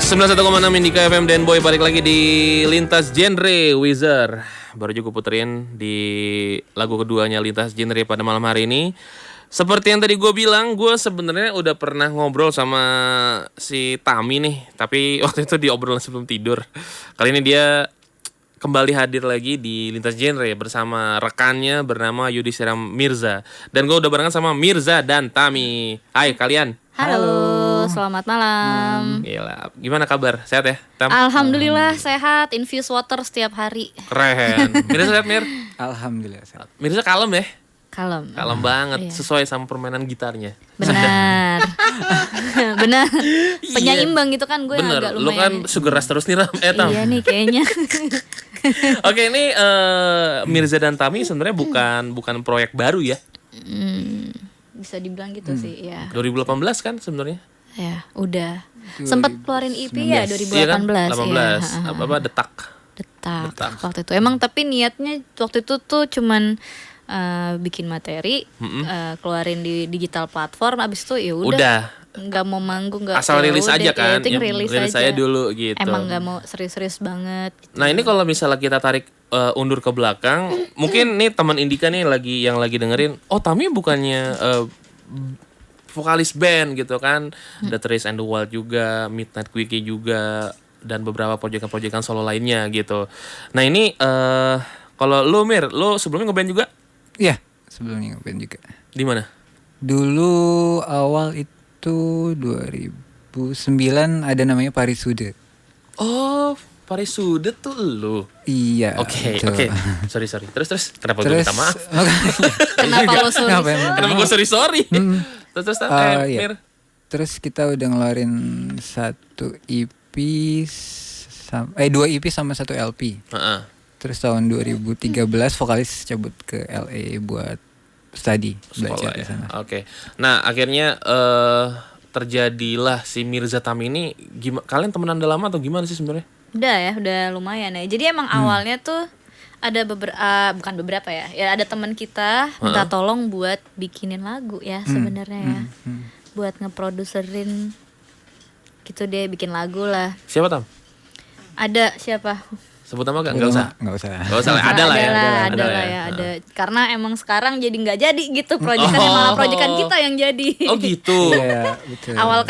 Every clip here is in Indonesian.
91,6 Indika FM dan Boy balik lagi di Lintas Genre Wizard. Baru juga puterin di lagu keduanya Lintas Genre pada malam hari ini. Seperti yang tadi gue bilang, gue sebenarnya udah pernah ngobrol sama si Tami nih, tapi waktu itu diobrolin sebelum tidur. Kali ini dia kembali hadir lagi di Lintas Genre bersama rekannya bernama Yudhistira Mirza. Dan gue udah barengan sama Mirza dan Tami. Hai kalian. Halo, selamat malam. Gila, gimana kabar? Sehat ya, Tam? Alhamdulillah sehat, infuse water setiap hari. Keren. Mirza sehat, Mir? Alhamdulillah sehat. Mirza kalem ya? Kalem. Kalem banget, Iya. sesuai sama permainan gitarnya. Benar. Benar. Penyeimbang gitu kan gue Bener, agak lu kan lumayan. sugar rush terus nih, Ram. Tam. Iya nih kayaknya. Oke, ini Mirza dan Tami sebenarnya bukan proyek baru ya. Bisa dibilang gitu sih, ya. 2018 kan sebenarnya? Ya, udah. Sempat keluarin EP ya 2018. Iya kan? 18. Ya. Apa Detak. Detak. Waktu itu emang tapi niatnya waktu itu tuh cuman bikin materi, keluarin di digital platform, abis itu ya udah. Nggak mau manggung, nggak asal rilis aja kan, ya, rilis aja dulu gitu. Emang nggak mau serius-serius banget gitu. Nah ini kalau misalnya kita tarik undur ke belakang, mungkin nih teman Indika nih yang lagi dengerin, oh Tami bukannya vokalis band gitu kan, The Trace and the Wild juga, Midnight Quickie juga, dan beberapa proyekan-proyekan solo lainnya gitu. Nah ini kalau lu Mir, lu sebelumnya ngeband juga? Iya, sebelumnya ngeband juga. Di mana? Dulu awal itu 2009 ada namanya Parisude. Oh, Parisude tuh lu. Iya. Oke. Sorry. Terus kenapa gue Terus minta maaf? Kenapa lo sorry? Kenapa gue sorry? Terus Iya. Mir. Terus kita udah ngeluarin satu EP dua EP sama satu LP. Terus tahun 2013 vokalis cabut ke LA buat study, belajar di sana. Oke. Nah, akhirnya terjadilah si Mirza Tami ini. Kalian temenan udah lama atau gimana sih sebenarnya? Udah lumayan ya. Jadi emang awalnya tuh ada bukan beberapa ya. Ya ada teman kita minta tolong buat bikinin lagu ya sebenarnya ya. Buat ngeproduserin gitu deh, bikin lagu lah. Siapa Tam? Ada siapa? Sebut nama gak? Enggak usah. Enggak usah. Enggak usah. Ada lah ya. Ada. Karena emang sekarang jadi nggak jadi gitu proyekannya, malah proyekan kita yang jadi. Oh gitu. Iya, betul. Awal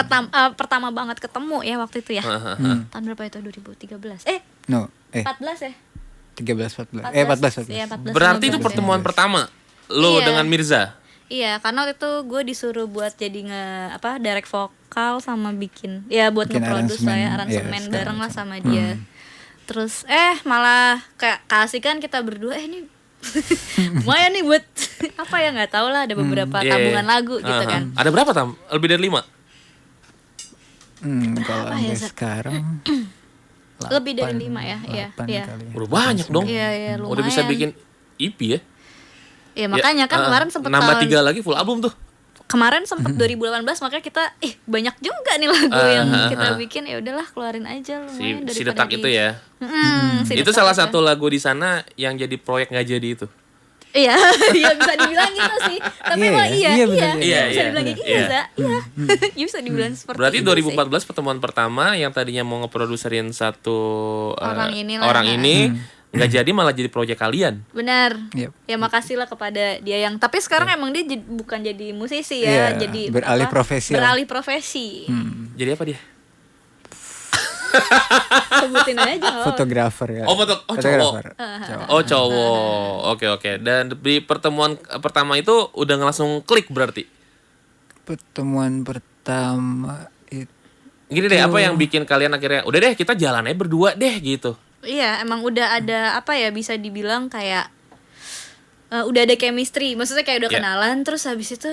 pertama banget ketemu ya waktu itu ya. Tahun berapa itu? 2013. 14 ya? 13 14. 14. Iya, 14. Berarti itu 15 ya. pertemuan pertama lu Iya. dengan Mirza. Iya, karena waktu itu gue disuruh buat jadi direct vokal sama buat Bikin nge-produce lah ya, aransemen, aransemen iya, bareng lah sama dia. Terus malah kayak kasihkan kita berdua ini lumayan nih buat apa ya, nggak tahu lah, ada beberapa tabungan lagu gitu kan. Ada berapa Tam? Lebih dari 5? Kalau ya, sampai Zak? sekarang Lebih dari 5 ya, iya. 8 Iya. kali ya. Udah banyak dong. Iya, lumayan. Udah bisa bikin EP ya. Iya, makanya kan kemarin sempet nambah 3 lagi full album tuh. Kemarin sempet 2018, makanya kita banyak juga nih lagu yang kita bikin, ya udahlah keluarin aja lumayan Si daripada Detak itu ya. si Itu Detak salah itu. satu lagu di sana yang jadi proyek nggak jadi itu. Iya, iya bisa dibilang gitu sih. Tapi Iya, emang iya, bener. Iya, bisa dibilang iya. gitu Za. Iya. Ya bisa dibilang seperti Berarti itu 2014 pertemuan pertama yang tadinya mau ngeproduserin satu Orang inilah. orang ini nggak jadi, malah jadi proyek kalian. sih. Benar. Yep. Ya makasih lah kepada dia yang. Tapi sekarang emang dia bukan jadi musisi Iya, ya, jadi beralih profesi lah. Beralih profesi. Jadi apa dia? Sebutin aja. nggak apa-apa. Fotografer ya. Cowok. Oh cowok. Oke. Dan di pertemuan pertama itu udah langsung klik berarti. Pertemuan pertama itu Gini deh, apa yang bikin kalian akhirnya udah deh kita jalan aja berdua deh gitu. Iya, emang udah ada apa ya, bisa dibilang kayak udah ada chemistry. Maksudnya kayak udah Iya. kenalan, terus habis itu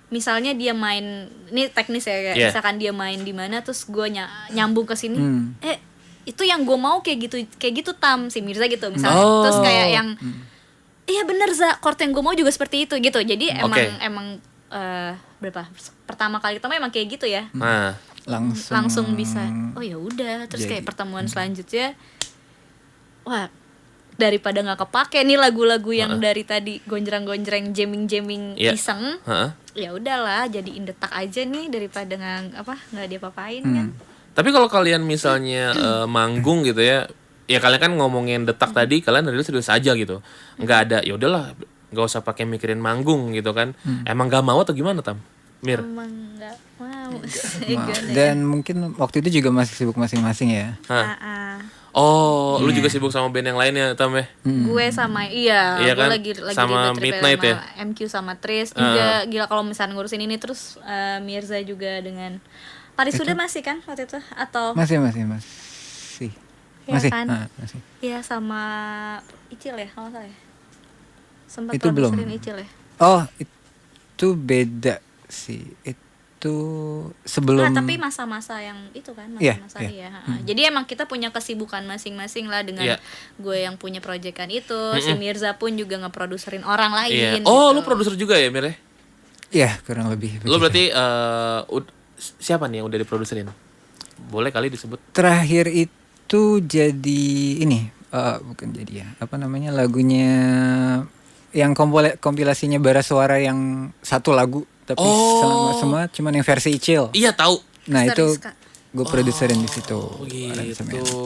misalnya dia main, ini teknis ya, kayak Iya. misalkan dia main di mana, terus gue nyambung ke sini. Itu yang gue mau kayak gitu Tam, si Mirza gitu misalnya. Terus kayak yang iya bener Za, chord yang gue mau juga seperti itu gitu. Jadi emang berapa pertama kali ketemu emang kayak gitu ya. Nah, Langsung bisa. Oh ya udah, terus kayak pertemuan selanjutnya, wah, daripada nggak kepake nih lagu-lagu yang dari tadi gonjreng-gonjreng, jamming-jamming iseng, ya udahlah jadiin Detak aja nih daripada nggak diapa-apain kan. Tapi kalau kalian misalnya manggung gitu ya, ya kalian kan ngomongin detak tadi, kalian rilis aja gitu. Nggak ada, ya udahlah, nggak usah pakai mikirin manggung gitu kan. Emang gak mau atau gimana, Tam? Mir? Emang nggak mau. Dan mungkin waktu itu juga masih sibuk masing-masing ya. Oh, lu juga sibuk sama band yang lainnya, Tam ya? Gue sama iya gue kan? lagi Sama ribet-ribet Midnight sama ya? MQ sama Tris juga gila kalau misalnya ngurusin ini terus Mirza juga dengan Paris sudah masih kan waktu itu atau Masih. Iya Masih. kan? Masih. Iya sama Icil ya kalau nggak salah ya sempat Itu belum. produserin Icil ya. Oh, itu beda sih. Itu sebelum Tapi masa-masa yang itu kan masa-masa ya. Jadi emang kita punya kesibukan masing-masing lah dengan gue yang punya proyekan itu, si Mirza pun juga ngeproduserin orang lain. Oh, gitu. lu produser juga ya, Mir? Iya, kurang lebih. Lu berarti siapa nih yang udah diproduserin? Boleh kali disebut? Terakhir itu jadi ini, bukan jadi ya. Apa namanya lagunya yang kompilasinya bara suara yang satu lagu tapi semua cuman yang versi Icil. Iya, tahu. Nah, Mister itu Rizka. gue produserin di situ. Gitu.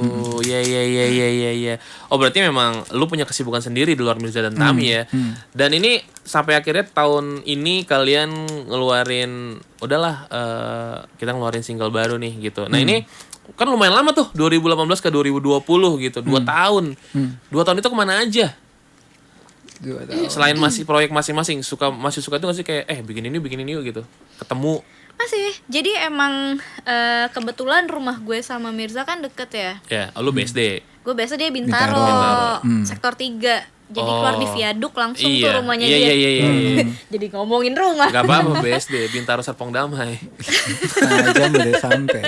Iya. Oh, berarti memang lu punya kesibukan sendiri di luar Mirza dan Tami ya. Dan ini sampai akhirnya tahun ini kalian ngeluarin kita ngeluarin single baru nih gitu. Nah, ini kan lumayan lama tuh 2018 ke 2020 gitu. 2 tahun. 2 tahun itu kemana aja? 2 tahun. Selain masih proyek masing-masing, masih suka tuh nggak sih kayak bikin ini yuk gitu. Ketemu. Masih. Jadi emang kebetulan rumah gue sama Mirza kan deket ya. Ya, lu BSD. Gue biasa dia Bintaro. Sektor 3. Jadi keluar di viaduk langsung tuh rumahnya dia. Iya. Jadi ngomongin rumah. Gak apa-apa BSD, Bintaro Serpong Damai. Setengah jam udah sampai.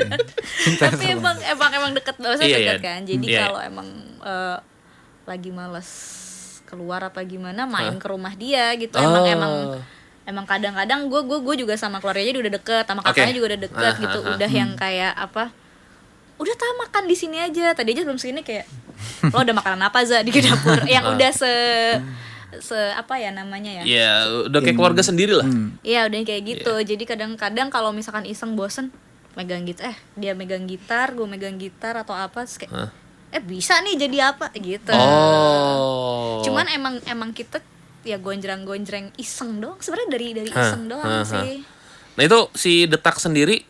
Tapi emang deket banget Iya. kan. Jadi kalau emang lagi males keluar apa gimana main ke rumah dia gitu. Emang kadang-kadang gue juga sama keluarganya udah deket, sama kakaknya juga udah deket gitu. Udah yang kayak apa? Udah makan di sini aja. Tadi aja sebelum segini kayak lo udah makanan apa Za di dapur yang udah se apa ya namanya ya? Iya, udah kayak keluarga sendiri lah. Iya, udah kayak gitu. Jadi kadang-kadang kalau misalkan iseng bosen megang gitar, dia megang gitar, gue megang gitar atau apa terus kayak bisa nih jadi apa gitu. Oh. Cuman emang kita ya gonjreng iseng doang. Sebenarnya dari iseng doang sih. Nah, itu si Detak sendiri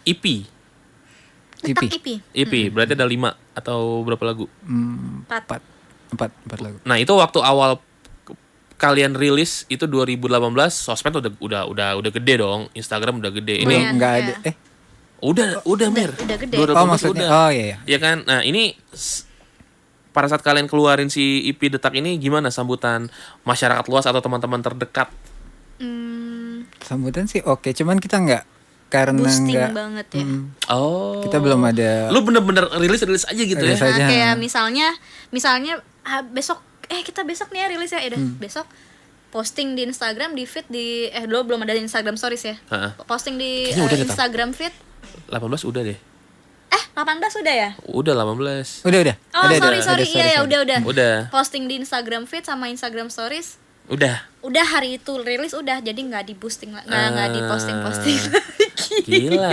EP. Detak EP. Berarti ada 5 atau berapa lagu? 4 lagu. Nah, itu waktu awal kalian rilis itu 2018, sosmed udah gede dong, Instagram udah gede. Ini Enggak ada. Udah Mir. Udah gede. 2018 maksudnya. udah. Oh iya. Ya kan? Nah, ini pada saat kalian keluarin si EP Detak ini gimana sambutan masyarakat luas atau teman-teman terdekat? Sambutan sih oke, cuman kita enggak karena Boosting enggak banget ya. Oh. kita belum ada. Lu bener-bener rilis aja gitu Rilis ya? aja. Kayak misalnya besok kita besok nih ya rilis ya. Besok posting di Instagram, di feed di dulu belum ada Instagram stories ya. Posting di Kayaknya udah deh, Instagram feed. 18 udah deh. 18 udah ya? Udah 18. Udah. Oh, Ada, sorry. Iya, udah. Udah. Posting di Instagram feed sama Instagram stories. Udah Hari itu rilis udah, jadi nggak di boosting, nggak di posting lagi. Gila.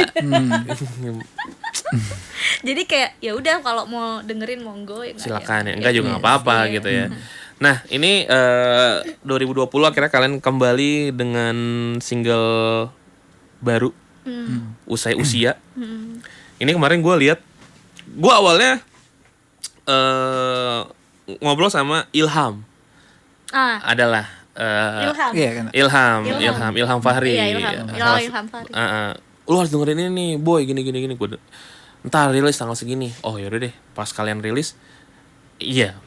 Jadi kayak ya udah kalau mau dengerin monggo ya. Silakan ya. Enggak juga nggak apa-apa gitu ya. Nah, ini 2020 akhirnya kalian kembali dengan single baru Usai Usia. Ini kemarin gue lihat, gue awalnya ngobrol sama Ilham. Adalah Ilham Fahri. Iya, Ilham Fahri. Lu harus dengerin ini nih, boy, gini. Gue ntar rilis tanggal segini. Oh yaudah deh, pas kalian rilis, iya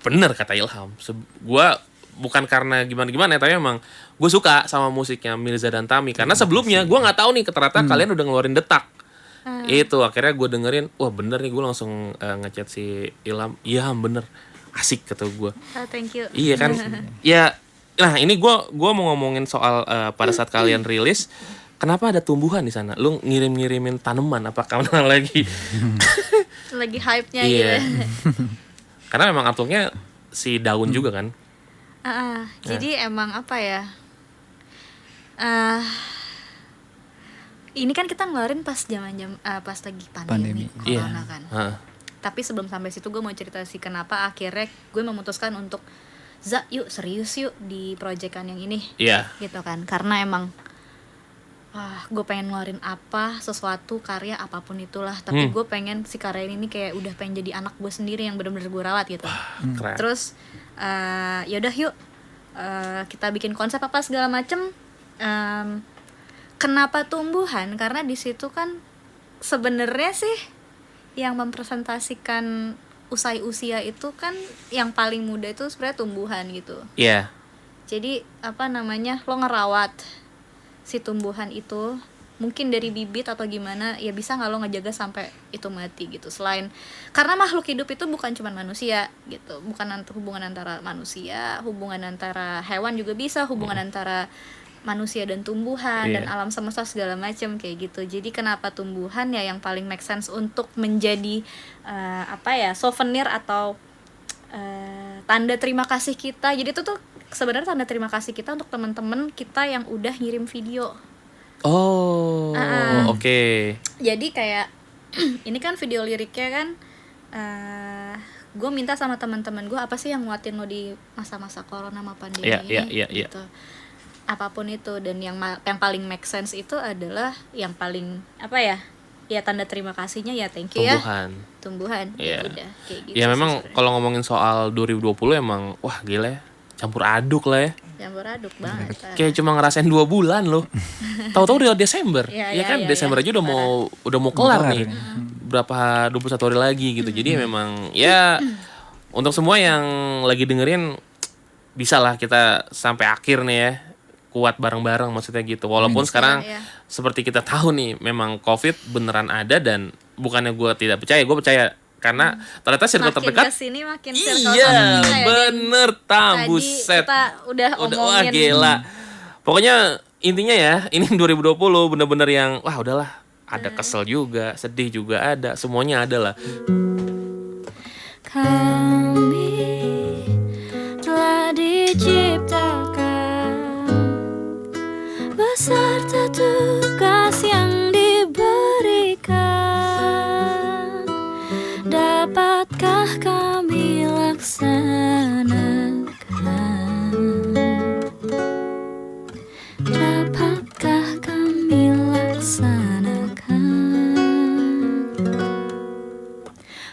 bener kata Ilham. Gue bukan karena gimana, tapi emang gue suka sama musiknya Mirza dan Tami. Karena sebelumnya gue nggak tahu nih ternyata kalian udah ngeluarin Detak. Itu akhirnya gue dengerin, wah bener nih, gue langsung ngechat si Ilham. Iya bener, asik kata gue. Thank you. Iya kan. Ya, nah ini gue mau ngomongin soal pada saat kalian rilis, kenapa ada tumbuhan di sana? Lu ngirimin tanaman apa karena lagi hype-nya iya. gitu. Karena memang artworknya si daun juga kan. Jadi emang apa ya? ini kan kita ngeluarin pas pas lagi pandemi. Corona kan. Tapi sebelum sampai situ gue mau cerita sih kenapa akhirnya gue memutuskan untuk yuk serius yuk di proyekan yang ini. Gitu kan. Karena emang gue pengen ngeluarin sesuatu karya apapun itulah, tapi gue pengen si karya ini kayak udah pengen jadi anak gue sendiri yang benar-benar gue rawat gitu. Terus yaudah yuk kita bikin konsep apa segala macem. Kenapa tumbuhan? Karena di situ kan sebenarnya sih yang mempresentasikan usai usia itu kan yang paling muda itu sebenarnya tumbuhan gitu. Jadi lo ngerawat si tumbuhan itu mungkin dari bibit atau gimana, ya bisa nggak lo ngejaga sampai itu mati gitu. Selain karena makhluk hidup itu bukan cuma manusia gitu, bukan hubungan antara manusia, hubungan antara hewan juga bisa, hubungan antara manusia dan tumbuhan dan alam semesta segala macam kayak gitu. Jadi kenapa tumbuhan ya yang paling make sense untuk menjadi souvenir atau tanda terima kasih kita. Jadi itu tuh sebenarnya tanda terima kasih kita untuk teman-teman kita yang udah ngirim video. Oke. Jadi kayak ini kan video liriknya kan gue minta sama teman-teman gue apa sih yang nguatin lo di masa-masa corona sama pandemi ini gitu. Apapun itu, dan yang paling make sense itu adalah yang paling ya tanda terima kasihnya ya thank you tumbuhan. Udah kayak gitu. Ya memang kalau ngomongin soal 2020 emang wah gila ya. Campur aduk lah ya. Campur aduk banget. Kayak cuma ngerasain 2 bulan loh. Tahu-tahu udah Desember. Desember aja udah mau kelar nih. Berapa 21 hari lagi gitu. Jadi memang ya untuk semua yang lagi dengerin bisa lah kita sampai akhir nih ya. Kuat bareng-bareng maksudnya gitu. Walaupun sekarang seperti kita tahu nih memang COVID beneran ada, dan bukannya gue tidak percaya, gue percaya karena ternyata circle terdekat makin kesini makin circle bener buset kita udah omongin wah gila. Pokoknya intinya ya ini 2020 bener-bener yang wah udahlah, ada kesel juga, sedih juga ada, semuanya ada lah. Kami telah diciptakan beserta tugas yang diberikan. Dapatkah kami laksanakan? Dapatkah kami laksanakan?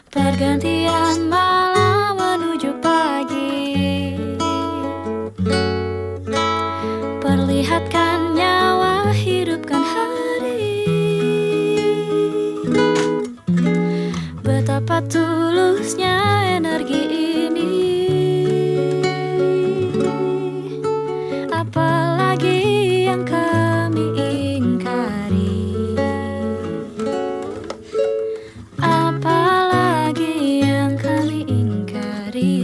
Pergantian malam menuju pagi, perlihatkan nyawa, hidupkan hari. Betapa tulusnya energi ini, apalagi yang kami ingkari, apalagi yang kami ingkari.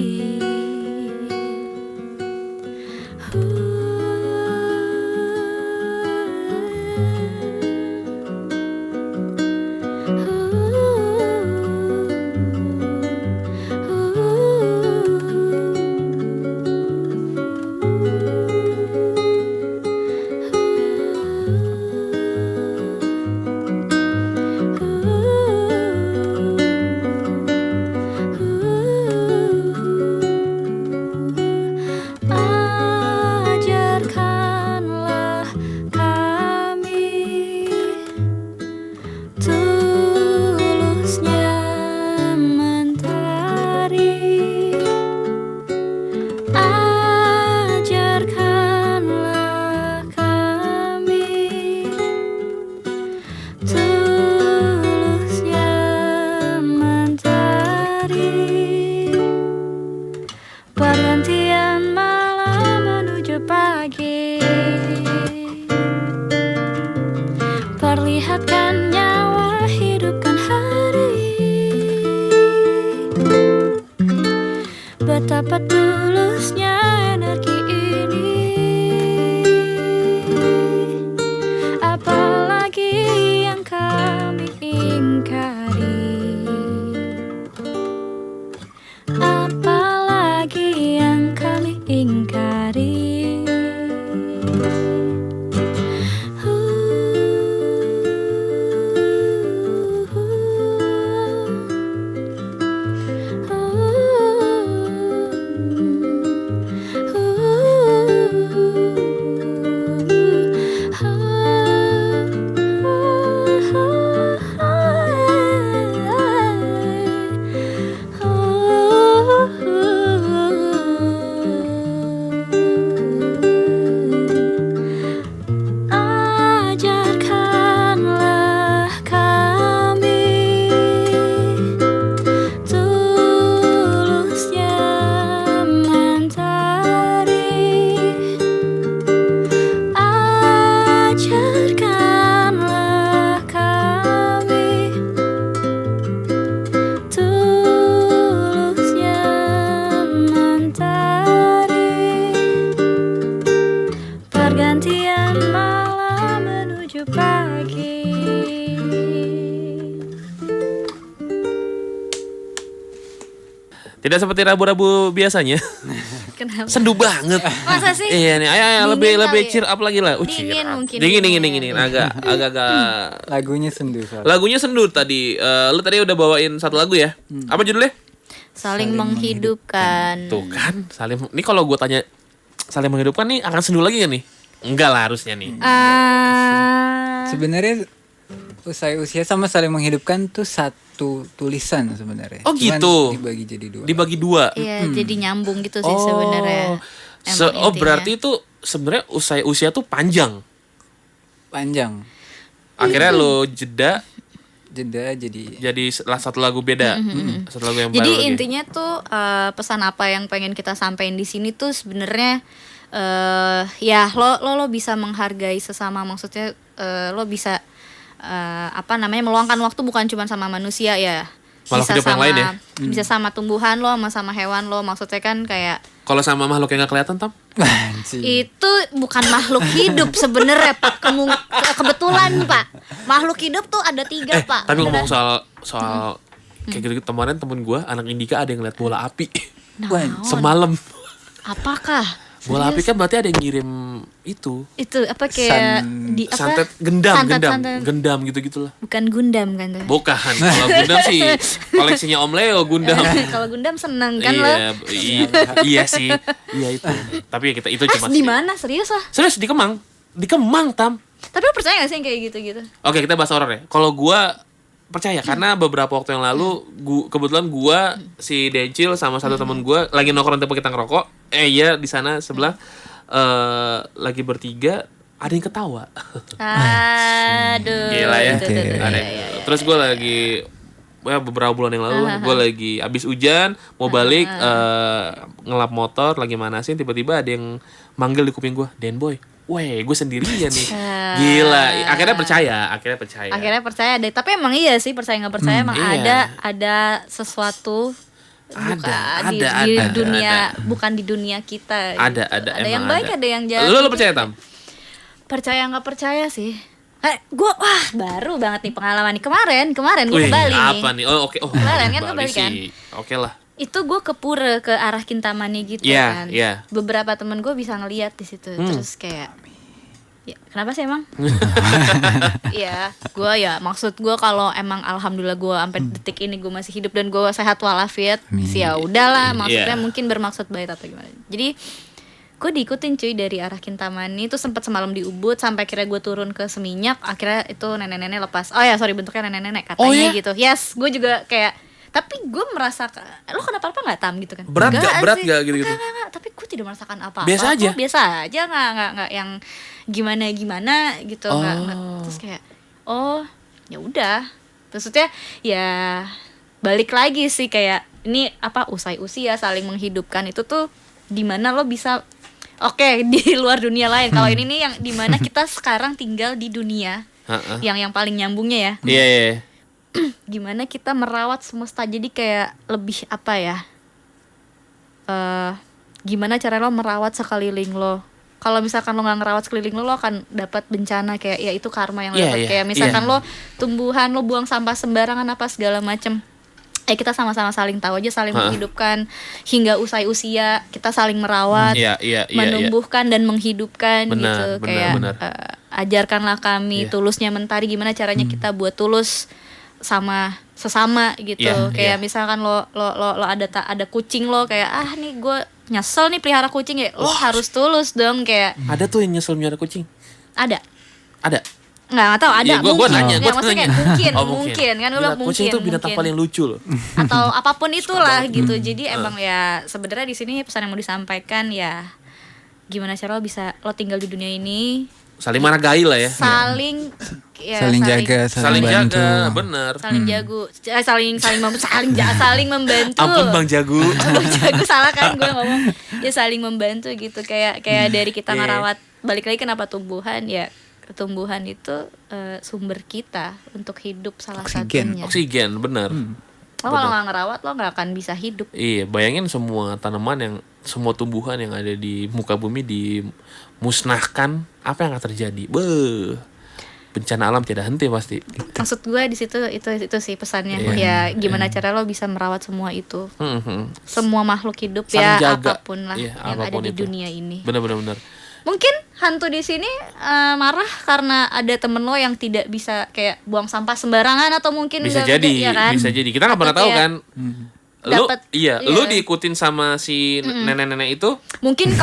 Tidak seperti rabu-rabu biasanya. Kenapa? Sendu banget. Masa sih? Iya nih, ayo Dingin lebih kali ya? cheer up lagi lah. Dingin mungkin. Dingin. Agak Lagunya sendu soalnya. lagunya sendu tadi. Lu tadi udah bawain satu lagu ya? Apa judulnya? Saling menghidupkan. Tuh kan, saling. Ini kalau gue tanya saling menghidupkan nih akan sendu lagi gak nih? Enggak lah harusnya nih. Sebenarnya usai usia sama saling menghidupkan tuh satu tulisan sebenarnya. Oh, Cuman gitu. dibagi jadi 2. Dibagi 2. Iya, jadi nyambung gitu sih sebenarnya. Emang intinya. Berarti itu sebenarnya usai usia tuh panjang. Panjang. Akhirnya lo jeda jadi satu lagu beda. Satu lagu yang baru Jadi lagi. intinya tuh pesan apa yang pengen kita sampaikan di sini tuh sebenarnya ya lo bisa menghargai sesama, maksudnya lo bisa meluangkan waktu bukan cuma sama manusia ya. Makhluk hidup yang lain ya? Bisa sama tumbuhan lo, sama hewan lo, maksudnya kan kayak Kalau sama makhluk yang gak kelihatan, Tam? itu bukan makhluk hidup sebenarnya Pak. Kebetulan Pak, makhluk hidup tuh ada 3 Pak. Tapi ngomong soal kayak gitu, kemarin temen gue anak Indika ada yang lihat bola api semalam. Apakah? Bola api kan berarti ada yang ngirim itu Apa kayak santet gendam gitu-gitulah. Bukan Gundam kan tuh. Bukan. Kalau Gundam sih koleksinya Om Leo Gundam. Kalau Gundam seneng kan lo. Iya sih. Iya itu. Tapi kita itu cuma Di mana? Serius lah. Serius di Kemang, Tam. Tapi lo percaya gak sih yang kayak gitu-gitu? Oke, kita bahas horor ya. Kalau gua percaya karena beberapa waktu yang lalu kebetulan gua si Dencil sama satu temen gua lagi nongkrong tempat kita ngerokok. Iya di sana sebelah lagi bertiga ada yang ketawa. Aduh. Gila ya. Tuh, Ada. iya. Terus gua lagi beberapa bulan yang lalu gue lagi abis hujan mau balik ngelap motor lagi manasin, tiba-tiba ada yang manggil di kuping gue, "Den Boy." Weh, gue sendirian nih. Gila. Akhirnya percaya deh. Tapi emang iya sih, percaya nggak percaya emang iya. ada sesuatu di dunia, bukan di dunia kita. Ada yang emang baik, ada yang jahat. Lu percaya, Tam? Percaya nggak percaya sih. Gue baru banget nih pengalaman nih kemarin gue ke Bali nih. Apa nih? Oh oke. Kemarin kan ke Bali kan. Oke lah. Itu gue ke pura, ke arah Kintamani gitu kan. Beberapa temen gue bisa ngeliat di situ. Terus kayak, ya kenapa sih emang? Iya, gue maksud gue kalau emang alhamdulillah gue sampai detik ini gue masih hidup dan gue sehat walafiat, sih ya udahlah. Maksudnya mungkin bermaksud baik atau gimana. Jadi gue diikutin cuy dari arah Kintamani. Itu sempat semalam di Ubud sampai akhirnya gue turun ke Seminyak. Akhirnya itu nenek-nenek lepas. Bentuknya nenek-nenek katanya gitu. Yes, gue juga kayak, tapi gue merasa lo kenapa-apa nggak Tam gitu kan? Berat gak gitu-gitu? Enggak, tapi gue tidak merasakan apa-apa. Biasa aja, nggak yang gimana gitu, nggak. Terus kayak, ya udah. Maksudnya ya balik lagi sih kayak ini usai usia saling menghidupkan itu tuh dimana lo bisa di luar dunia lain. Kalau ini nih yang dimana kita sekarang tinggal di dunia yang paling nyambungnya ya. Iya. Gimana kita merawat semesta, jadi kayak lebih gimana cara lo merawat sekeliling lo. Kalau misalkan lo nggak ngerawat sekeliling lo akan dapat bencana, kayak ya itu karma yang lo dapat. Kayak misalkan lo tumbuhan lo buang sampah sembarangan apa segala macem, kita sama-sama saling tahu aja, saling menghidupkan hingga usai usia kita saling merawat, menumbuhkan dan menghidupkan gitu. Kayak ajarkanlah kami tulusnya mentari, gimana caranya kita buat tulus sama sesama gitu. Kayak misalkan lo ada kucing lo, kayak nih gue nyesel nih pelihara kucing ya, lo harus tulus dong. Kayak ada tuh yang nyesel pelihara kucing. Ada nggak tahu ada. Gue nanya. Maksudnya mungkin kan gue bilang mungkin. Kucing itu binatang paling lucu loh. Atau apapun itulah gitu. Jadi emang ya sebenarnya di sini pesan yang mau disampaikan ya, gimana cara lo tinggal di dunia ini saling menghargai lah ya. Saling jaga, saling jaga, bener. Saling membantu. Ampun Bang Jago. Bang Jago salah kan gue ngomong. Ya saling membantu gitu, kayak dari kita ngerawat, balik lagi kenapa tumbuhan ya. Tumbuhan itu sumber kita untuk hidup salah satunya. Oksigen, bener. Lo kalau nggak ngerawat lo nggak akan bisa hidup. Iya, bayangin semua semua tumbuhan yang ada di muka bumi dimusnahkan, apa yang akan terjadi? bencana alam tiada henti pasti. Maksud gue di situ itu sih pesannya. Iya. Ya gimana cara lo bisa merawat semua itu. Semua makhluk hidup Saling ya jaga. apapun lah Iya, yang ada apapun di itu. dunia ini. Benar. Mungkin hantu di sini marah karena ada temen lo yang tidak bisa kayak buang sampah sembarangan atau mungkin Bisa nggak- jadi, ya kan? bisa jadi. Kita nggak Atau pernah tahu kayak kan. Lu dapet- iya, iya. lu diikutin sama si nenek-nenek itu. Mungkin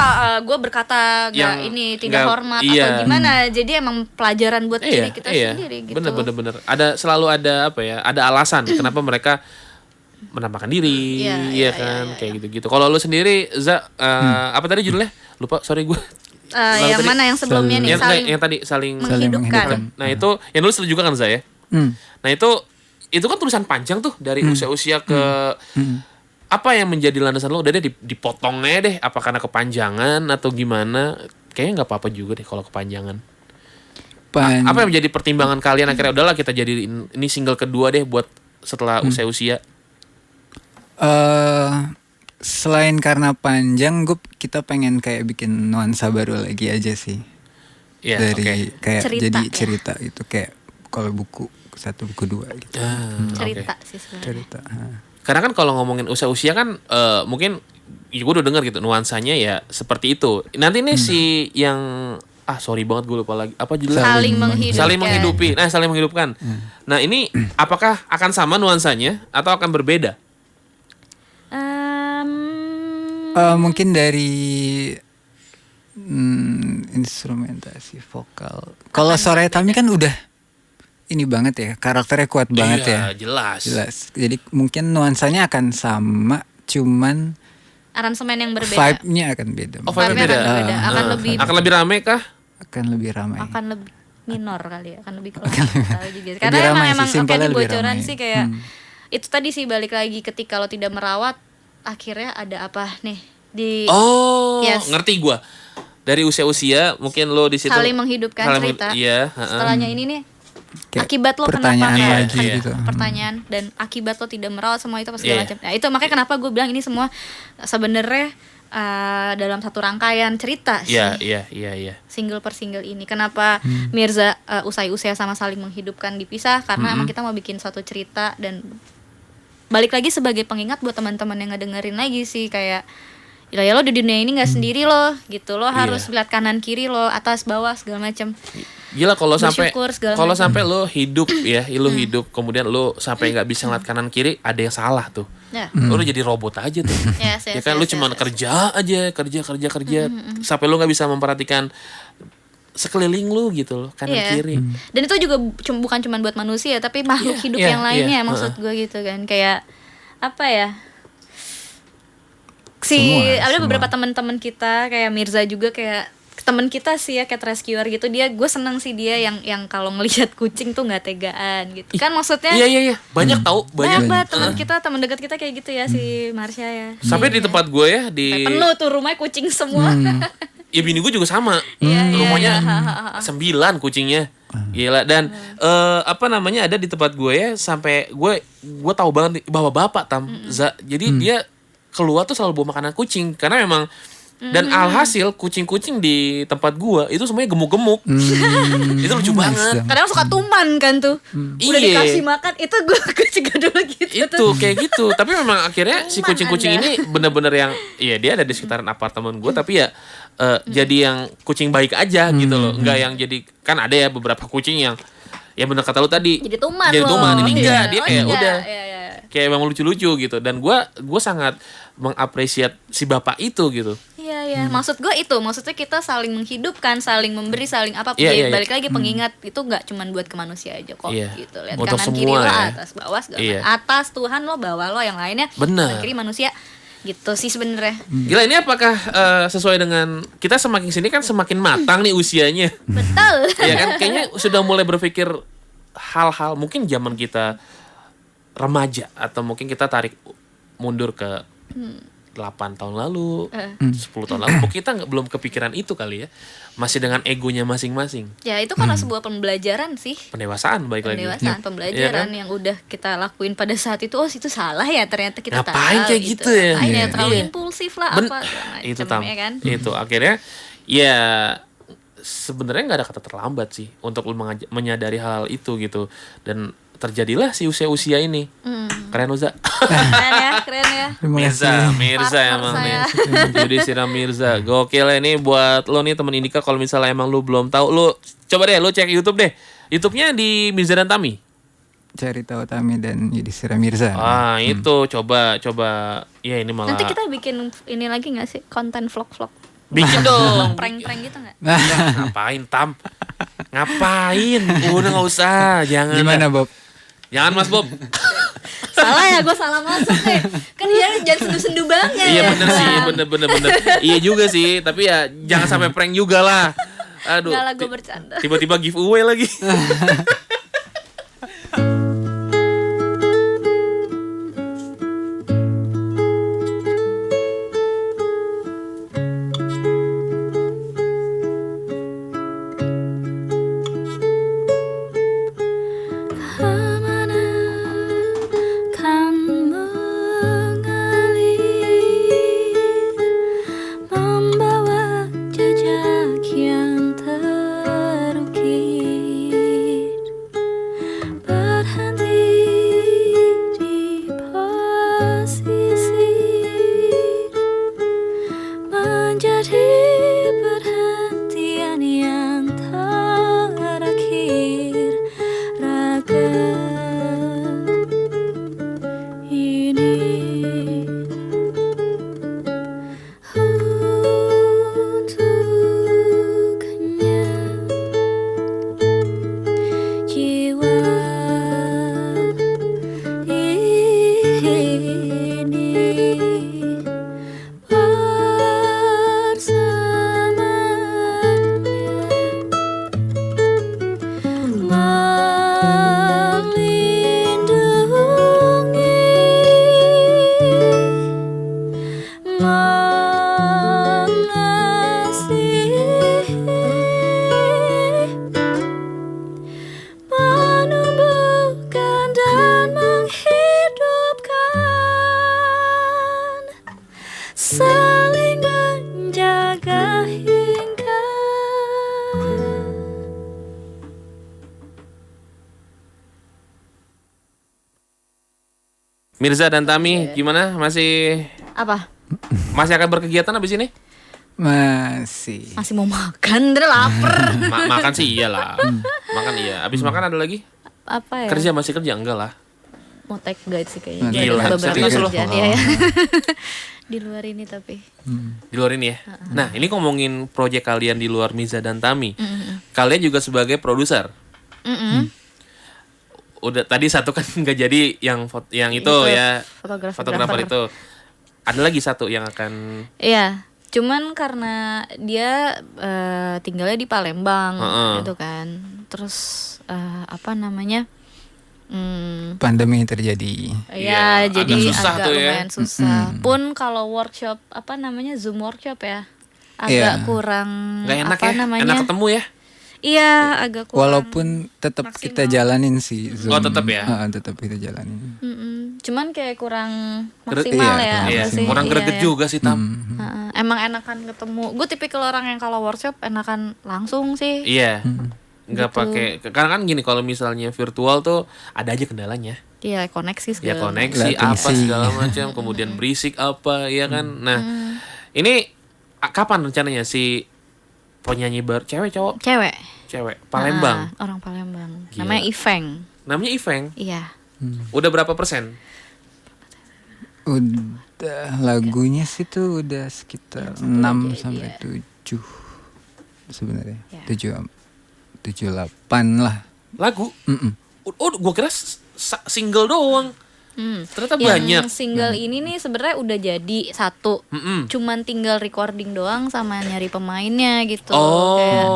gue berkata Yang ini tidak nggak- hormat iya. atau gimana. Jadi emang pelajaran buat diri kita sendiri gitu. Bener. Selalu ada apa ya? Ada alasan kenapa mereka menampakkan diri, Iya, kan, kayak gitu-gitu. Kalau lu sendiri, apa tadi judulnya? Lupa, sorry gue. Yang tadi- mana yang sebelumnya nih Yang tadi saling menghidupkan. Nah itu yang nulis lu juga kan Za ya? Nah itu kan tulisan panjang tuh dari usia-usia ke apa yang menjadi landasan lo? Udah deh dipotongnya deh, apa karena kepanjangan atau gimana? Kayaknya nggak apa-apa juga deh kalau kepanjangan. Apa yang menjadi pertimbangan kalian akhirnya udahlah kita jadi ini single kedua deh buat setelah usia-usia? Selain karena panjang, kita pengen kayak bikin nuansa baru lagi aja sih. Ya, Dari kayak Cerita, jadi ya. cerita itu kayak kalau buku 1 buku 2 gitu. Cerita sih sebenarnya. Cerita. Karena kan kalau ngomongin usia-usia kan mungkin ya gue udah dengar gitu nuansanya ya seperti itu. Nanti nih si yang sorry banget gue lupa lagi apa judulnya? Saling menghidupi. Nah, saling menghidupkan. Nah, ini apakah akan sama nuansanya atau akan berbeda? Mungkin dari instrumentasi vokal. Kalau Soraya Tami kan udah ini banget ya, karakternya kuat banget ya. Jelas. Jadi mungkin nuansanya akan sama, cuman Aransemen yang berbeda. vibe-nya akan beda. Oh, vibe-nya beda. Akan berbeda. Akan lebih rame kah? Akan lebih ramai. Akan lebih minor kali ya, akan lebih tahu juga. Karena ramai sih, emang simpelnya di lebih bocoran ramai. sih kayak itu tadi sih balik lagi ketika lo tidak merawat akhirnya ada apa nih di Yes. Ngerti gua. Dari usia-usia mungkin lo di situ saling menghidupkan cerita. Iya, Setelahnya ini nih Kayak akibat lo pertanyaan kenapa lagi Iya. gitu. pertanyaan dan akibat lo tidak merawat semua itu apa segala Iya. macam. Nah, itu makanya kenapa gue bilang ini semua sebenarnya dalam satu rangkaian cerita sih. Iya. Single per single ini. Kenapa Mirza usai-usia sama saling menghidupkan dipisah? Karena emang kita mau bikin suatu cerita dan balik lagi sebagai pengingat buat teman-teman yang ngedengerin lagi sih kayak ya lo di dunia ini nggak sendiri lo gitu lo harus lihat kanan kiri lo atas bawah segala macam. Gila kalau sampai Bersyukur segala kalau macam. sampai lo hidup ya, lo hidup kemudian lo sampai nggak bisa ngeliat kanan kiri, ada yang salah tuh. Ya. Lo udah jadi robot aja tuh. Yes, Ya kan lo cuma kerja aja, kerja sampai lo nggak bisa memperhatikan sekeliling lu gitu loh, kanan Iya. kiri. Dan itu juga bukan cuma buat manusia tapi makhluk Iya, hidup iya, yang lainnya iya. maksud gue gitu kan kayak apa ya ada Semua. beberapa teman-teman kita kayak Mirza juga kayak temen kita sih ya cat rescuer gitu gue seneng sih dia yang kalau ngelihat kucing tuh nggak tegaan gitu kan maksudnya Iya. Banyak tahu, banyak banyak. banget teman dekat kita kayak gitu ya si Marsha ya Sampai di tempat gue ya di penuh tuh rumahnya kucing semua ya bini gue juga sama. Iya, Rumahnya iya. 9 kucingnya. Gila dan apa namanya ada di tempat gue ya sampai gue tahu banget nih, bapak-bapak jadi dia keluar tuh selalu bawa makanan kucing karena memang dan alhasil kucing-kucing di tempat gue itu semuanya gemuk-gemuk. Itu lucu banget. kadang suka tuman kan tuh udah Iya. dikasih makan itu gue juga dulu gitu Itu tuh. kayak gitu. Tapi memang akhirnya si kucing-kucing Anda. ini bener-bener yang iya dia ada di sekitaran apartemen gue tapi ya jadi yang kucing baik aja gitu loh. Enggak yang jadi kan ada ya beberapa kucing yang ya bener kata lu tadi. Jadi tuman Jadi loh. tuman. Ini enggak, dia Oh, kayak enggak. udah Iya. kayak emang lucu-lucu gitu dan gue sangat mengapresiat si bapak itu gitu. Iya. Maksudnya kita saling menghidupkan, saling memberi, saling apa. Iya, iya. Balik lagi pengingat itu nggak cuma buat ke manusia aja kok Iya. gitu. Lihat Untuk kanan semua kiri lo, ya. atas bawah segala Iya. macam. Atas Tuhan lo, bawah lo, yang lainnya. Bener. Kanan kiri manusia. Gitu sih sebenarnya. Gila ini apakah sesuai dengan kita semakin sini kan semakin matang nih usianya. Betul. Ya kan kayaknya sudah mulai berpikir hal-hal mungkin zaman kita remaja atau mungkin kita tarik mundur ke 8 tahun lalu, 10 tahun lalu, mungkin kita belum kepikiran itu kali ya. Masih dengan egonya masing-masing. Ya itu karena sebuah pembelajaran sih. Pendewasaan baik lagi. Pembelajaran Iya kan? yang udah kita lakuin pada saat itu. Oh itu salah ya ternyata kita Ngapain tahu kayak gitu ya? Ngapain Iya. terlalu Iya. impulsif lah Ben- apa segala macem, itu tam ya kan? itu akhirnya ya sebenarnya nggak ada kata terlambat sih untuk lu menyadari hal itu gitu, dan terjadilah si usia ini. Keren Uza. Keren ya. Mirza emang nih. Yudhistira Mirza. Gokil ya, ini buat lo nih temen Indika, kalau misalnya emang lu belum tahu, lu coba deh lu cek YouTube deh. YouTube-nya di Mirza dan Tami. Cari tahu Tami dan Yudhistira Mirza. Itu coba ya, ini malah Nanti kita bikin ini lagi nggak sih, konten vlog bikin dong. prank gitu nggak? Ngapain Tam? Ngapain? Udah nggak usah. Jangan. Gimana Bob? Jangan Mas Bob. Salah ya, gue salah masuk deh. Kan dia jangan sendu-sendu banget. Iya bener sih, bener. Iya juga sih, tapi ya jangan sampai prank juga lah. Aduh. Nggak lah, gue bercanda. Tiba-tiba giveaway lagi. Mirza dan Tami, gimana? Masih akan berkegiatan abis ini? Masih mau makan, udah lapar. Makan sih iyalah. Makan iya. Abis makan ada lagi? Apa ya? Kerja masih kerja enggak lah. Mau take guide sih kayaknya. Gila, serius loh. Ya. Di luar ini tapi. Di luar ini ya. Nah, ini ngomongin proyek kalian di luar Mirza dan Tami. Kalian juga sebagai produser. Udah tadi satu kan nggak jadi yang itu ya, fotografer itu. Ada lagi satu yang akan. Iya, cuman karena dia tinggalnya di Palembang gitu kan. Terus apa namanya? Pandemi terjadi. Iya, jadi susah agak tuh lumayan susah. Pun kalau workshop apa namanya Zoom workshop ya, agak kurang. Nggak enak apa ya? namanya? Enak ketemu ya? Iya, agak kurang. Walaupun tetap kita jalanin sih Zoom. Oh, tetap ya? Tetap kita jalanin. Cuman kayak kurang maksimal iya, sih? Kurang greget juga sih Tam. Emang enakan ketemu. Gue tipikal orang yang kalau workshop enakan langsung sih. Iya. Nggak pakai, karena kan gini, kalau misalnya virtual tuh ada aja kendalanya. Iya, koneksi Ya segala. koneksi apa segala macam, kemudian berisik apa, ya kan. Nah, ini kapan rencananya si penyanyi cewek cowok? Cewek Palembang. Orang Palembang. Gila. Namanya Iveng. Iya. Udah berapa persen? Udah lagunya sih tuh udah sekitar 6 sampai 7 sebenarnya. 7-8 lah. Lagu? Oh, gue kira single doang. Ternyata banyak. Yang single ini nih sebenarnya udah jadi satu. Cuman tinggal recording doang sama nyari pemainnya gitu. Kayak,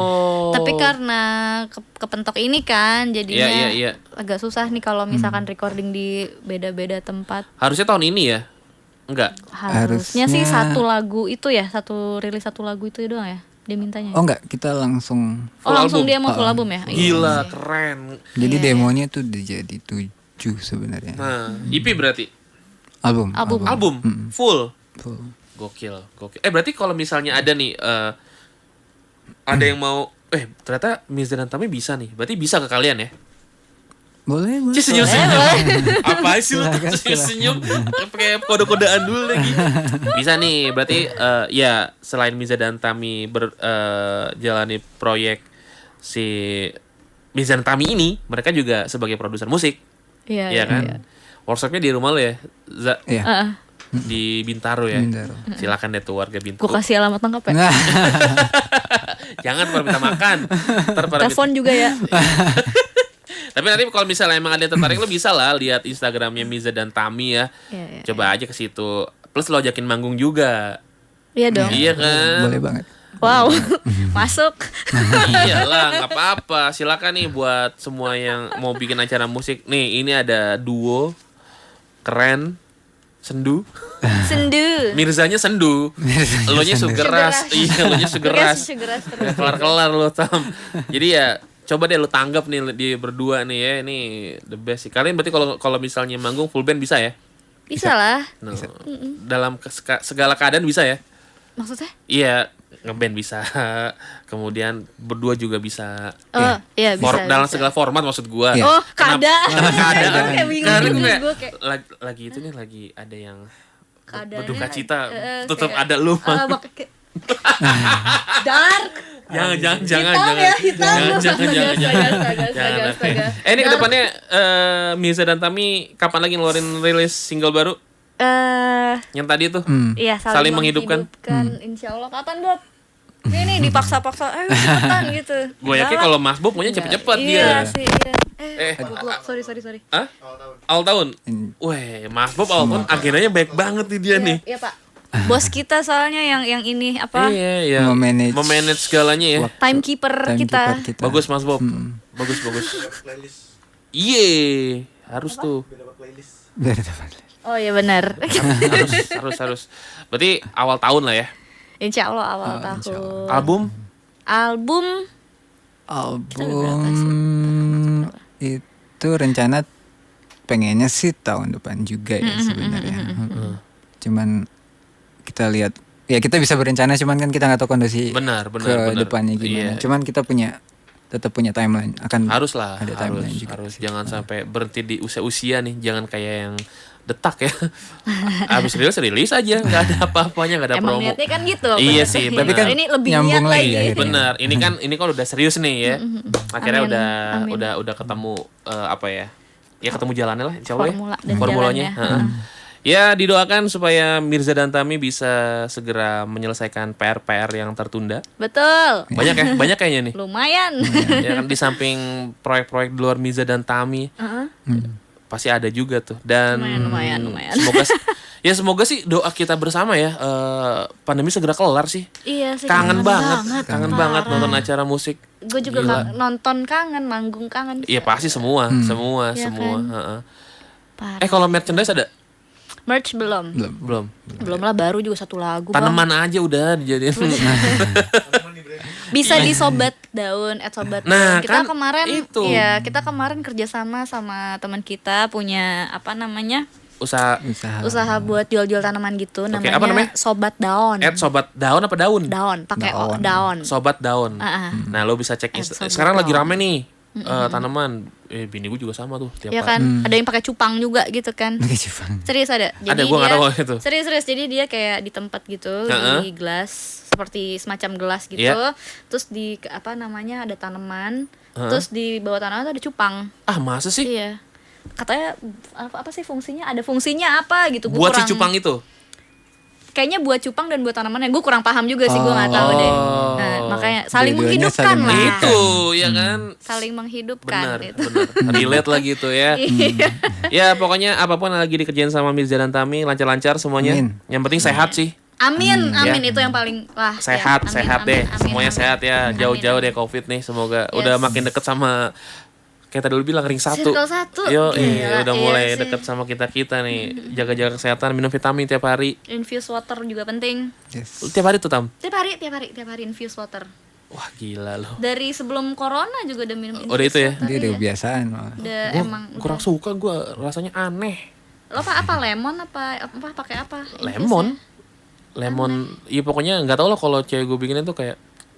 tapi karena kepentok ini kan jadinya agak susah nih kalau misalkan recording di beda-beda tempat. Harusnya tahun ini ya? Enggak. Harusnya sih satu lagu itu ya, rilis satu lagu itu doang ya. Dia mintanya. Oh enggak, kita langsung langsung dia mau full album ya? Gila, keren. Jadi demonya tuh udah jadi 7 sebenarnya. Nah, EP berarti? Album. Full. Gokil. Berarti kalau misalnya ada nih ada yang mau ternyata Mirza dan Tami bisa nih. Berarti bisa ke kalian ya? Boleh. Senyum-senyum. Apa sih lu Silakan, senyum-senyum? Pakai kode-kodean dulu lagi. Bisa nih, berarti ya selain Mirza dan Tami jalani proyek si Mirza dan Tami ini, mereka juga sebagai produser musik. Iya kan? Iya. Workshopnya di rumah lo ya, Iya. di Bintaro ya. Bintaro. Silakan deh tuh warga Bintaro. Gue kasih alamat lengkap ya. Nah, Jangan pada minta makan. Ntar pada Telepon juga ya. Tapi nanti kalau misalnya emang ada yang tertarik lo bisa lah lihat Instagramnya Mirza dan Tami ya. Iya. Coba aja ke situ. Plus lo ajakin manggung juga. Iya dong. Iya kan? boleh banget. Wow. Masuk. Iyalah, nggak apa-apa. Silakan nih buat semua yang mau bikin acara musik. Nih, ini ada duo keren, sendu. Sendu. Mirzanya sendu. Elonya sugeras. Iya, elonya sugeras. Sugeras terus. Nggak kelar-kelar lo Tam. Jadi ya coba deh lo tanggap nih di berdua nih ya. Ini the best sih. Kalian berarti kalau misalnya manggung full band bisa ya? Bisa lah. No. Dalam segala keadaan bisa ya? Maksudnya? Iya, ngeband bisa. Kemudian berdua juga bisa. Oh, iya bisa. Dalam bisa. segala format maksud gua. Iya. Oh, keadaan. Keadaan. Gue kayak bingung Karena juga. gue Gue kayak lagi itu nih lagi ada yang keadaannya berduka cita. kayak- Tetap kayak- ada lu. kayak- Dark. Jangan. Hitam ya, hitam. Jangan. Ini kedepannya Mirza dan Tami kapan lagi ngeluarin rilis single baru? Yang tadi tuh. Iya, Saling menghidupkan. Insya Allah kapan Bob? Ini dipaksa-paksa, ayo cepetan gitu. Gue yakin kalau Mas Bob maunya cepet-cepet Iya dia. sih, iya. Eh, Sorry. Hah? Awal tahun. Weh, Mas Bob awal tahun agendanya baik banget nih dia nih. Iya Pak. Bos kita soalnya yang ini apa? Iya. Memanage segalanya ya. Timekeeper kita. Bagus Mas Bob. Bagus. Iya, harus tuh. Biar dapat. Oh iya benar. harus. Berarti awal tahun lah ya. Insya Allah awal tahun. Album Album itu rencana pengennya sih tahun depan juga ya sebenarnya. Cuman kita lihat ya kita bisa berencana cuman kan kita nggak tahu kondisi benar. depannya gimana. Iya. Cuman kita tetap punya timeline akan Harus lah, ada timeline juga. harus. Jangan sampai berhenti di usia nih, jangan kayak yang detak ya. Abis rilis aja, nggak ada apa-apanya, nggak ada Emang promo. niatnya kan gitu. Iya sih, Tapi benar. kan ini lebih nyambung niat lagi lagi. ya. Benar. Ini kan udah serius nih ya. Akhirnya Amin. udah ketemu apa ya? Ya ketemu jalannya lah, insya Allah Formula ya. dan Formulanya. jalannya. Ya didoakan supaya Mirza dan Tami bisa segera menyelesaikan PR-PR yang tertunda. Betul. Banyak kayaknya nih. Lumayan. Ya kan di samping proyek-proyek di luar Mirza dan Tami pasti ada juga tuh. Dan Lumayan. semoga sih doa kita bersama ya pandemi segera kelar sih. Iya sih. Kangen banget Parah. nonton acara musik. Gue juga nonton kangen, manggung kangen. Iya pasti semua. Iya kan? Heeh. Parah. Kalau merchandise ada? Merch belum. Belum. Lah baru juga satu lagu. Tanaman aja udah dijadiin. Bisa di sobat daun, sobat Nah, daun. Kita kan kemarin itu. Iya, kita kemarin kerjasama sama teman kita punya apa namanya? Usaha Usaha buat jual-jual tanaman gitu namanya, apa namanya? Sobat Daun. Sobat daun apa daun? Daun, pakai O, daun. Sobat daun. Nah, lo bisa cek Sobat sekarang lagi daun. rame nih. Tanaman. Bini gue juga sama tuh tiap Ya hari. kan, ada yang pakai cupang juga gitu kan. Pakai cupang. Serius ada. Jadi Ada, gua nggak tahu itu. Serius. Jadi dia kayak di tempat gitu, di gelas seperti semacam gelas gitu. Iya. Terus di apa namanya ada tanaman. Terus di bawah tanaman tuh ada cupang. Ah, masa sih? Iya. Katanya apa sih fungsinya? Ada fungsinya apa gitu? Gua Buat si kurang- cupang itu. Kayaknya buat cupang dan buat tanamannya. Gue kurang paham juga sih, gue nggak tahu deh. Nah, makanya saling Dua-duanya menghidupkan saling lah. Itu, ya kan? Saling menghidupkan Benar. itu. Relate lah gitu ya. Iya. Ya, pokoknya apapun yang lagi dikerjain sama Mirza dan Tami lancar-lancar semuanya. Amin. Yang penting sehat sih. Amin, Ya. itu yang paling wah. Sehat, ya, amin, sehat amin, deh. amin, Semuanya amin. sehat ya. Amin, Jauh-jauh amin. deh Covid nih. Semoga Yes. udah makin deket sama kayak tadi lu bilang ring satu. Circle satu. Yo, Gila, udah iya mulai sih. deket sama kita nih. Jaga-jaga kesehatan, minum vitamin tiap hari. Infuse water juga penting. Yes. Tiap hari tuh Tam. Tiap hari infuse water. Wah gila loh. Dari sebelum corona juga udah minum infuse Udah itu ya? water. Dia udah iya. kebiasaan malah. Udah Gua emang kurang udah. suka gue rasanya aneh. Lo apa lemon apa pakai apa? Lemon. Iya pokoknya nggak tau lah kalau cewek gue bikinnya tuh kayak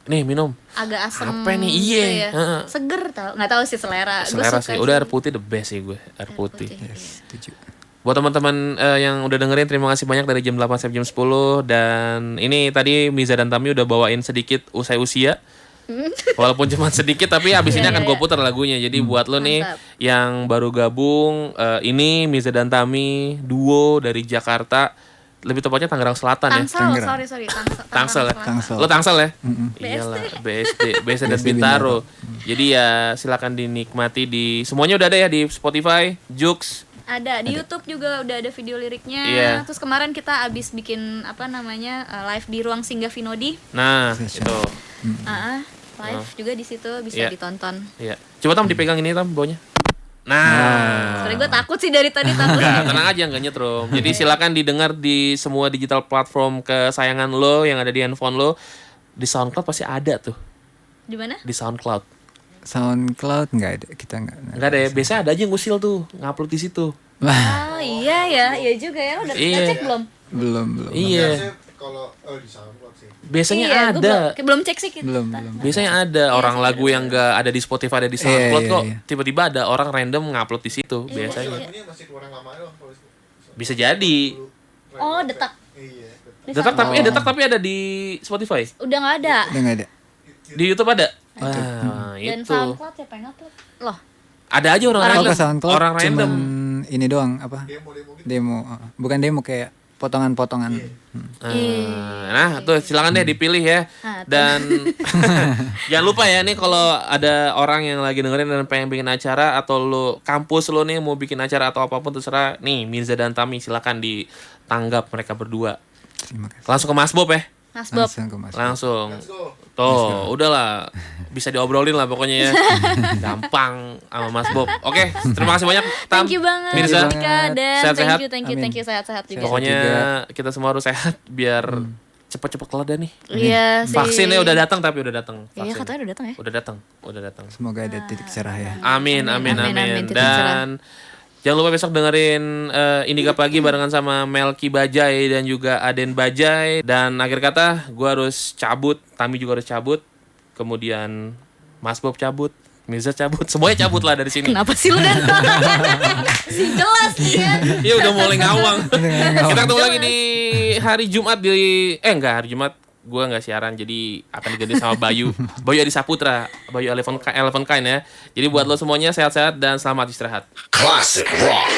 nih minum. Agak asem. Apa nih? gitu Iya. ya. Seger tau. Nggak tahu sih selera. Gua Selera suka sih. Udah air putih the best sih gue. Air putih. Yes, setuju. Buat teman-teman yang udah dengerin, terima kasih banyak dari jam 8 sampai jam 10. Dan ini tadi Miza dan Tami udah bawain sedikit usai usia. Walaupun cuma sedikit tapi abis ini akan gue putar lagunya. Jadi buat lo nih yang baru gabung, ini Miza dan Tami duo dari Jakarta. Lebih tepatnya Tangerang Selatan ya. Tangsel, sorry. Tangsel ya. Tangsel. Lo Tangsel ya? Iyalah, BSD dan Bintaro. Jadi ya silakan dinikmati di semuanya udah ada ya di Spotify, Joox. Ada di YouTube juga udah ada video liriknya. Iya. Terus kemarin kita abis bikin live di Ruang Singgah Vinodi. Nah, itu. Live juga di situ bisa ditonton. Iya. Coba Tam dipegang ini Tam bawahnya. Nah. Sebenernya gue takut sih dari tadi takut. Enggak, tenang aja enggak nyetrum. Jadi silakan didengar di semua digital platform kesayangan lo yang ada di handphone lo. Di SoundCloud pasti ada tuh. Di mana? Di SoundCloud. SoundCloud nggak ada, kita nggak. Enggak ada ya. Biasanya ada aja yang ngusil tuh, ngupload di situ. Oh iya ya, iya juga ya. Udah cek belum? Belum. Iya. Kalau di SoundCloud sih. Biasanya Iya, ada. belum cek sih kita. Belum. Biasanya ada orang lagu yang enggak ada di Spotify, ada di SoundCloud Iya, kok. iya. Tiba-tiba ada orang random ngupload di situ biasanya. Lagunya masih keluar yang lama doang kalau Bisa jadi. Oh, detak. Iya. Detak tapi ada di Spotify. Udah nggak ada. Udah nggak ada. Di YouTube ada. Wah, Dan itu. SoundCloud siapa yang upload? Loh, Ada aja orang Kalau random. ke SoundCloud Orang random. cuman ini doang apa? Demo gitu. Demo. Bukan demo, kayak potongan-potongan. Nah, tuh silakan deh dipilih ya. Dan jangan lupa ya nih kalau ada orang yang lagi dengerin dan pengen bikin acara atau lo kampus lo nih mau bikin acara atau apapun terserah. Nih Mirza dan Tami silakan ditanggap mereka berdua. Terima kasih. Langsung ke Mas Bob ya. Mas Bob. Langsung ke Mas. Langsung. Let's go. Tuh, udahlah. Bisa diobrolin lah pokoknya ya. Gampang sama Mas Bob. Oke, terima kasih banyak Tam. Thank you banget Mirza. Tika, dan Sehat-sehat. thank you sehat-sehat juga. Pokoknya kita semua harus sehat biar cepet-cepet kelar dah nih. Iya sih. Vaksinnya udah datang tapi udah datang. Iya Vaksin. katanya udah datang ya. Udah datang. Semoga ada titik cerah ya. Amin. titik cerah. Dan jangan lupa besok dengerin Indika Pagi barengan sama Melki Bajai dan juga Aden Bajai. Dan akhir kata, gue harus cabut, Tami juga harus cabut, kemudian Mas Bob cabut, Mirza cabut, semuanya cabut lah dari sini. Kenapa sih lu dan? Si jelas nih ya. Iya udah mulai ngawang. Kita ketemu lagi di hari Jumat enggak hari Jumat. Gue nggak siaran, jadi akan diganti sama Bayu Adi Saputra, Bayu Elephant Kind ya. Jadi buat lo semuanya sehat-sehat dan selamat istirahat. Classic rock.